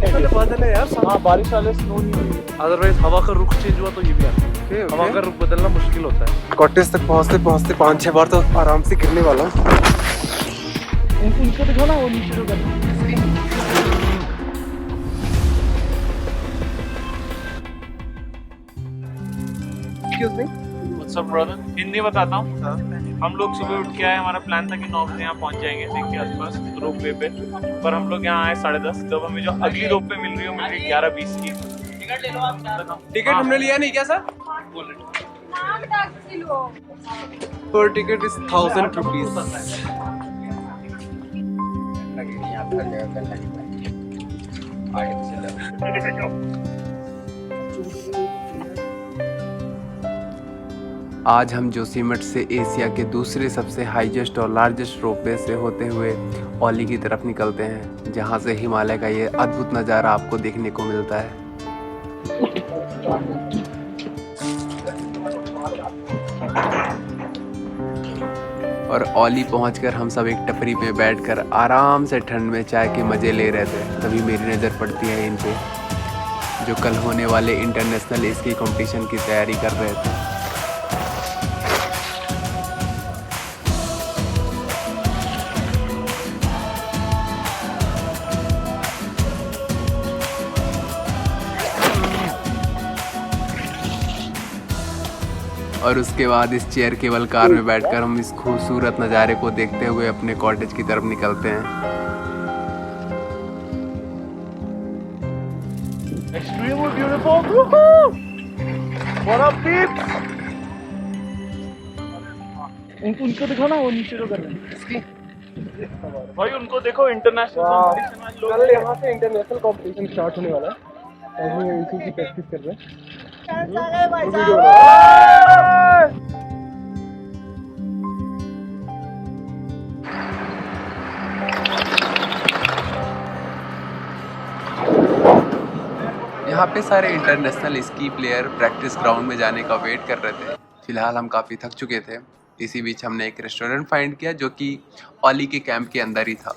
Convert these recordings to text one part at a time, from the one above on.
बादल है यार। हाँ बारिश वाले स्नो नहीं हुई, अदरवाइज हवा का रुख चेंज हुआ तो ये भी आता है। हवा का रुख बदलना मुश्किल होता है। कॉटेज तक पहुंचते पहुंचते 5-6 बार तो आराम से गिरने वाला हूँ। उनको दिखाओ ना, वो नीचे जो कर हिंदी बताता हूँ। हम लोग सुबह उठ के आए, हमारा प्लान था कि 9 बजे यहाँ पहुँच जाएंगे दिन के आसपास रोप वे पे, पर हम लोग यहाँ आए 10:30। जब हमें जो अगली रोप पे मिल रही है, मिल रही 11:20 की। टिकट ले लो आप। टिकट हमने लिया नहीं क्या सर? पर टिकट इज 1000 रुपीज। आज हम जोशीमठ से एशिया के दूसरे सबसे हाईएस्ट और लार्जेस्ट रोपवे से होते हुए औली की तरफ निकलते हैं, जहां से हिमालय का ये अद्भुत नज़ारा आपको देखने को मिलता है। और औली पहुंचकर हम सब एक टपरी पे बैठकर आराम से ठंड में चाय के मज़े ले रहे थे। तभी मेरी नज़र पड़ती है इन पे, जो कल होने वाले इंटरनेशनल स्की कंपटीशन की तैयारी कर रहे थे। और उसके बाद इस चेयर केबल कार में बैठकर हम इस खूबसूरत नज़ारे को देखते हुए अपने कॉटेज की तरफ निकलते हैं। Extremely beautiful. Woohoo! What up, peeps? उनको दिखाओ ना, वो नीचे जो कर रहे हैं भाई, उनको देखो। इंटरनेशनल कंपटीशन आज लोग कल यहाँ से इंटरनेशनल कंपटीशन स्टार्ट होने वाला है, हम इसी की प्रैक्टिस कर रहे हैं। यहाँ पे सारे international ski player practice ground में जाने का वेट कर रहे थे। फिलहाल हम काफ़ी थक चुके थे। इसी बीच हमने एक रेस्टोरेंट फाइंड किया जो कि औली के कैंप के अंदर ही था।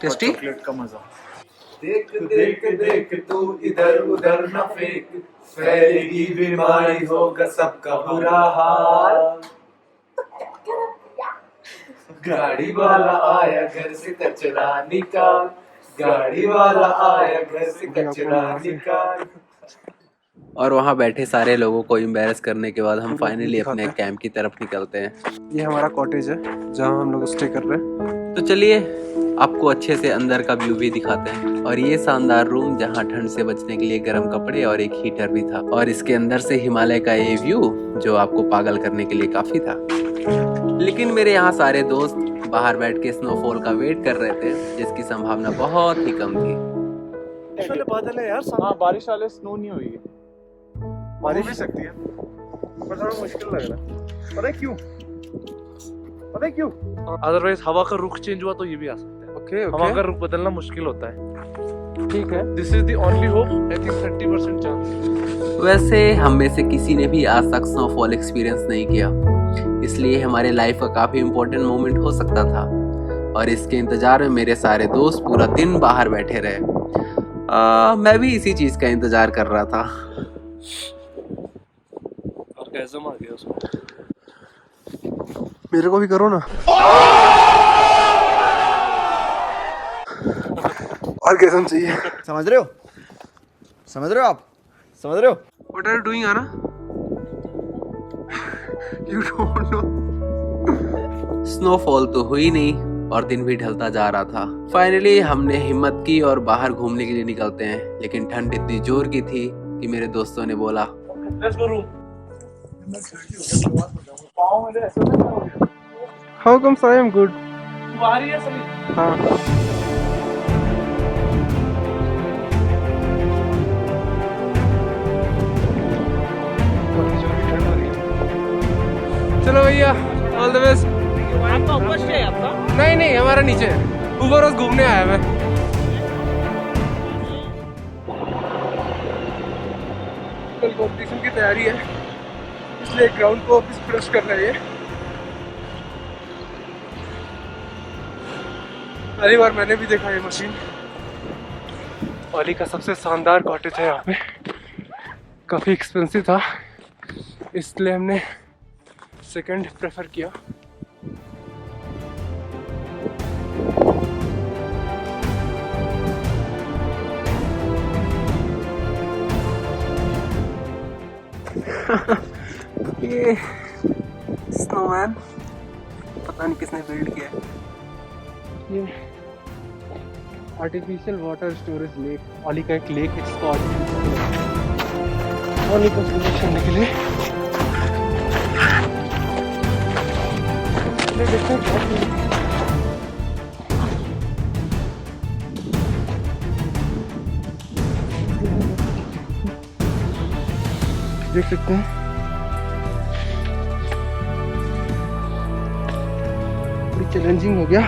टेस्टी चॉकलेट का मजा। देख देख देख तू इधर उधर न फेंक, फैलेगी बीमारी होगा सबका बुरा हाल। गाड़ी वाला आया घर से कचरा निकाल, गाड़ी वाला आया घर से कचरा निकाल। और वहाँ बैठे सारे लोगों को एम्बैरस करने के बाद हम फाइनली अपने कैंप की तरफ निकलते हैं। ये हमारा कॉटेज है जहाँ हम लोग स्टे कर रहे हैं। तो चलिए आपको अच्छे से अंदर का व्यू भी दिखाते हैं। और ये शानदार रूम जहाँ ठंड से बचने के लिए गर्म कपड़े और एक हीटर भी था। और इसके अंदर से हिमालय का ये व्यू जो आपको पागल करने के लिए काफी था। लेकिन मेरे यहाँ सारे दोस्त बाहर बैठ के स्नोफॉल का वेट कर रहे थे, जिसकी संभावना बहुत ही कम थी। बादल है यार। हाँ बारिश वाले स्नो नहीं हुई, बारिश भी सकती है, पर थोड़ा मुश्किल लग रहा है। पता है क्यों? पता है क्यों? अदरवाइज हवा का रुख चेंज हुआ तो ये भी आ सकता है। ओके हवा का रुख बदलना मुश्किल होता है। ठीक है। This is the only hope. I think 30% chance. वैसे हम में से किसी ने भी आज तक स्नोफॉल एक्सपीरियंस नहीं किया, इसलिए हमारे लाइफ का काफी इम्पोर्टेंट मोमेंट हो सकता था। और इसके इंतजार में मेरे सारे दोस्त पूरा दिन बाहर बैठे रहे। मैं भी इसी चीज का इंतजार कर रहा था। ऑर्गेज़म आ गया उसमें। मेरे को भी करो ना। ऑर्गेज़म चाहिए। समझ रहे हो? समझ रहे हो आप? समझ रहे हो? What are you doing, Anna? You don't know. Snowfall तो हुई नहीं और दिन भी ढलता जा रहा था। फाइनली हमने हिम्मत की और बाहर घूमने के लिए निकलते हैं, लेकिन ठंड इतनी जोर की थी कि मेरे दोस्तों ने बोला let's go room. How comes I am good? तू आ रही है सभी? हाँ। चलो भैया, ऑल द बेस्ट। आपका ऊपर स्टे है आपका? नहीं नहीं, हमारा नीचे है। ऊपर बस घूमने आया मैं। कल कॉम्पिटिशन की तैयारी है, इसलिए ग्राउंड को वापस क्रश कर रहे हैं। पहली बार मैंने भी देखा ये मशीन। ओली का सबसे शानदार कॉटेज है यहाँ पे। काफ़ी एक्सपेंसिव था इसलिए हमने सेकंड प्रेफर किया। ये स्नोमैन पता नहीं किसने बिल्ड किया है। ये आर्टिफिशियल वाटर स्टोरेज लेक, ओली का एक लेक है जिसको ओली को स्टोरेज करने के लिए देखते हैं। देख सकते हैं बड़ी चैलेंजिंग हो गया।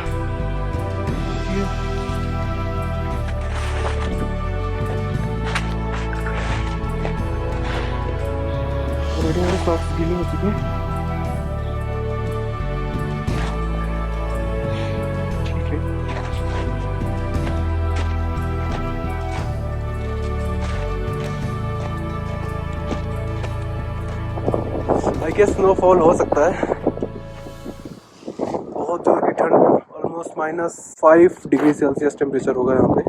मेरे सॉक्स गीले हो चुके हैं। आई गेस स्नोफॉल हो सकता है। बहुत जोर की ठंड, ऑलमोस्ट -5 डिग्री सेल्सियस टेम्परेचर होगा यहाँ पे।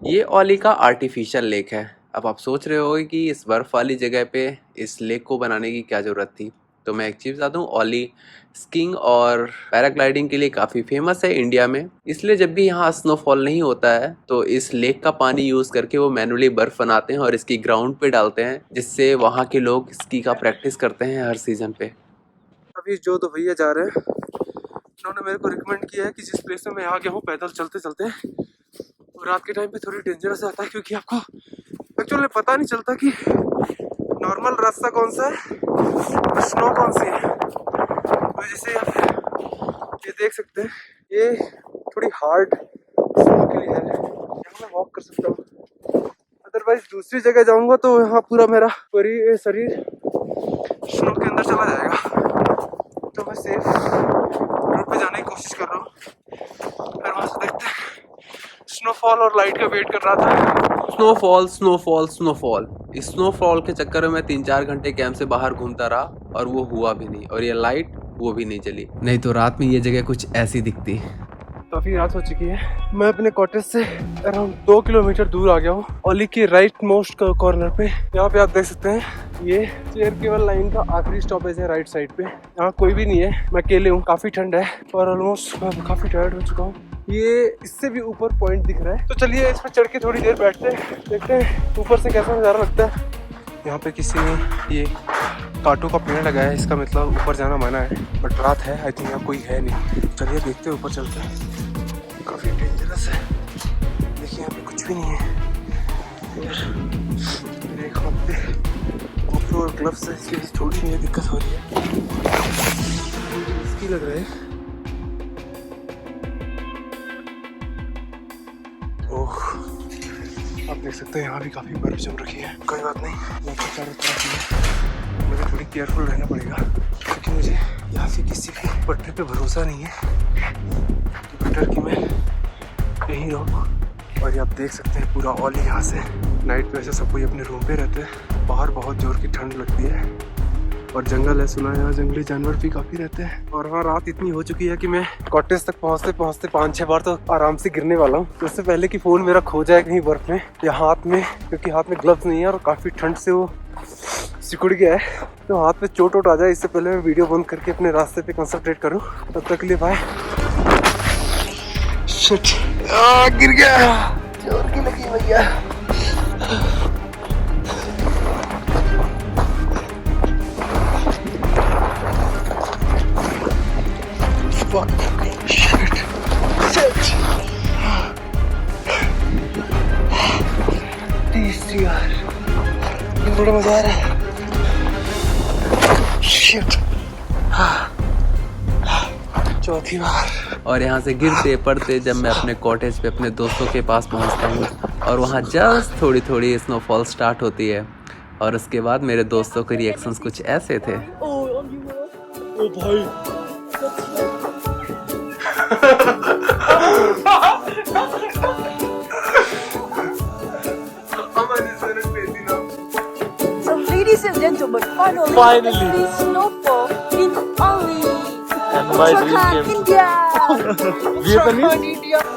ये ओली का आर्टिफिशियल लेक है। अब आप सोच रहे होगे कि इस बर्फ़ वाली जगह पे इस लेक को बनाने की क्या ज़रूरत थी। तो मैं एक चीज़ बता दूँ, ओली स्कीइंग और पैराग्लाइडिंग के लिए काफ़ी फेमस है इंडिया में। इसलिए जब भी यहाँ स्नोफॉल नहीं होता है तो इस लेक का पानी यूज़ करके वो मैनुअली बर्फ़ बनाते हैं और इसकी ग्राउंड पे डालते हैं, जिससे वहाँ के लोग स्की का प्रैक्टिस करते हैं हर सीज़न पे। अभी जो दो भैया जा रहे हैं उन्होंने मेरे को रिकमेंड किया है कि जिस प्लेस में मैं आ गया हूँ पैदल चलते चलते, और रात के टाइम पे थोड़ी डेंजरस आता है क्योंकि आपको एक्चुअली पता नहीं चलता कि नॉर्मल रास्ता कौन सा है, स्नो कौन सी है। तो जैसे आप ये देख सकते हैं, ये थोड़ी हार्ड स्नो के लिए है, यहाँ मैं वॉक कर सकता हूँ। अदरवाइज दूसरी जगह जाऊँगा तो यहाँ पूरा मेरा शरीर स्नो के अंदर चला जाएगा। तो मैं सेफ रोड पे जाने की कोशिश कर रहा हूँ। फिर वहाँ से देखते हैं। स्नोफॉल और लाइट का वेट कर रहा था। स्नोफॉल स्नोफॉल स्नोफॉल, इस स्नोफॉल के चक्कर में मैं 3-4 घंटे कैंप से बाहर घूमता रहा और वो हुआ भी नहीं, और ये लाइट वो भी नहीं जली। नहीं तो रात में ये जगह कुछ ऐसी दिखती। काफी रात हो चुकी है। मैं अपने कॉटेज से अराउंड 2 किलोमीटर दूर आ गया हूँ, ओली की राइट मोस्ट कॉर्नर पे। यहाँ पे आप देख सकते हैं ये चेयर केवल लाइन का आखिरी स्टॉपेज है राइट साइड पे। यहाँ कोई भी नहीं है, मैं अकेले हूँ। काफी ठंड है और ऑलमोस्ट मैं काफी टायर्ड हो चुका हूँ। ये इससे भी ऊपर पॉइंट दिख रहा है, तो चलिए इस पर चढ़ के थोड़ी देर बैठते हैं, देखते हैं ऊपर से कैसा नज़ारा लगता है। यहाँ पे किसी ने ये काटू का पेड़ लगाया है, इसका मतलब ऊपर जाना मना है, बट रात है, आई थिंक यहाँ कोई है नहीं। चलिए देखते हैं, ऊपर चलते हैं। काफ़ी डेंजरस है, देखिए यहाँ पे कुछ भी नहीं है। मेरे एक हाथ पे गोप्रो और ग्लव्स है, इसकी थोड़ी नहीं दिक्कत हो रही है। इसकी लग रहा है। ओह, आप देख सकते हैं यहाँ भी काफ़ी बर्फ जम रखी है। कोई बात नहीं, मैं तो चारों तरफ ही, मुझे थोड़ी केयरफुल रहना पड़ेगा क्योंकि मुझे यहाँ से किसी भी पट्टे पे भरोसा नहीं है। बेटर कि मैं यहीं रहूँ। और ये आप देख सकते हैं पूरा ओली यहाँ से। नाइट में ऐसे सब कोई अपने रूम पे रहते हैं। बाहर बहुत जोर की ठंड लगती है और जंगल है, सुना है यहाँ जंगली जानवर भी काफ़ी रहते हैं। और वहाँ रात इतनी हो चुकी है कि मैं कॉटेज तक पहुँचते पहुँचते 5-6 बार तो आराम से गिरने वाला हूँ। तो उससे पहले कि फ़ोन मेरा खो जाए कहीं बर्फ़ में या हाथ में, क्योंकि हाथ में ग्लव्स नहीं है और काफ़ी ठंड से वो सिकुड़ गया है, तो हाथ पे चोट आ जाए, इससे पहले मैं वीडियो बंद करके अपने रास्ते पे कंसंट्रेट करूँ। तब तक के लिए बाय। शिट, गिर गया, जोर की लगी भैया। तीसरी बार, ये बड़ा मजा आ रहा है। शिट, चौथी बार। और यहाँ से गिरते पड़ते जब मैं अपने कॉटेज पे अपने दोस्तों के पास पहुँचता हूँ और वहाँ जस्ट थोड़ी थोड़ी स्नोफॉल स्टार्ट होती है और उसके बाद मेरे दोस्तों के रिएक्शंस कुछ ऐसे थे। ओ भाई So, ladies and gentlemen, finally, Finally. the free snowfall in only my dream Uttarakhand, came. India. Vietnamese? Uttarakhand, India.